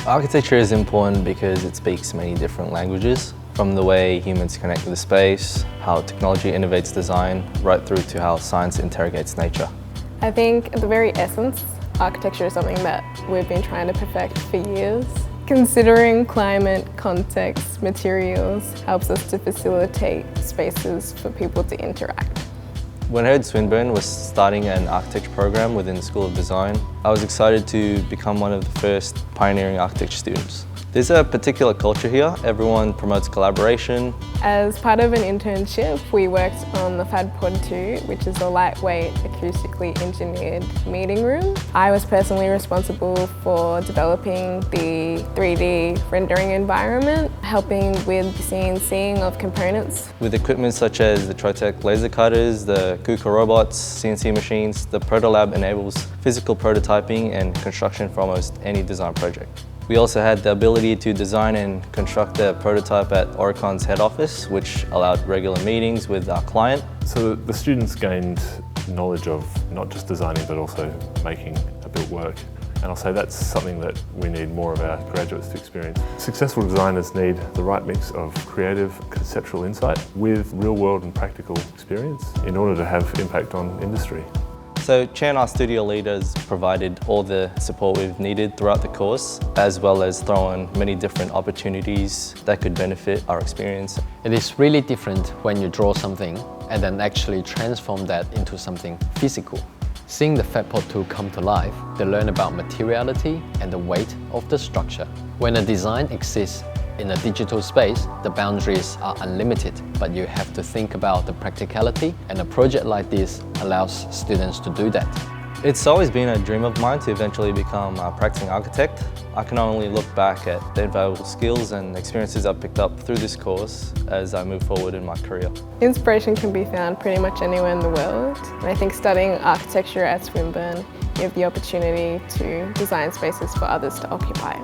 Architecture is important because it speaks many different languages, from the way humans connect with space, how technology innovates design, right through to how science interrogates nature. I think at the very essence, architecture is something that we've been trying to perfect for years. Considering climate, context, materials helps us to facilitate spaces for people to interact. When I heard Swinburne was starting an architecture program within the School of Design, I was excited to become one of the first pioneering architecture students. There's a particular culture here. Everyone promotes collaboration. As part of an internship, we worked on the Fab Pod II, which is a lightweight, acoustically engineered meeting room. I was personally responsible for developing the 3D rendering environment, helping with the CNCing of components. With equipment such as the Trotec laser cutters, the KUKA robots, CNC machines, the Protolab enables physical prototyping and construction for almost any design project. We also had the ability to design and construct a prototype at Oricon's head office, which allowed regular meetings with our client. So the students gained knowledge of not just designing but also making a built work. And I'll say that's something that we need more of our graduates to experience. Successful designers need the right mix of creative, conceptual insight with real-world and practical experience in order to have impact on industry. So Chan, our studio leaders, provided all the support we've needed throughout the course, as well as throwing many different opportunities that could benefit our experience. It is really different when you draw something and then actually transform that into something physical. Seeing the Fab Pod II come to life, they learn about materiality and the weight of the structure. When a design exists in a digital space, the boundaries are unlimited, but you have to think about the practicality, and a project like this allows students to do that. It's always been a dream of mine to eventually become a practicing architect. I can only look back at the invaluable skills and experiences I've picked up through this course as I move forward in my career. Inspiration can be found pretty much anywhere in the world. And I think studying architecture at Swinburne, you have the opportunity to design spaces for others to occupy.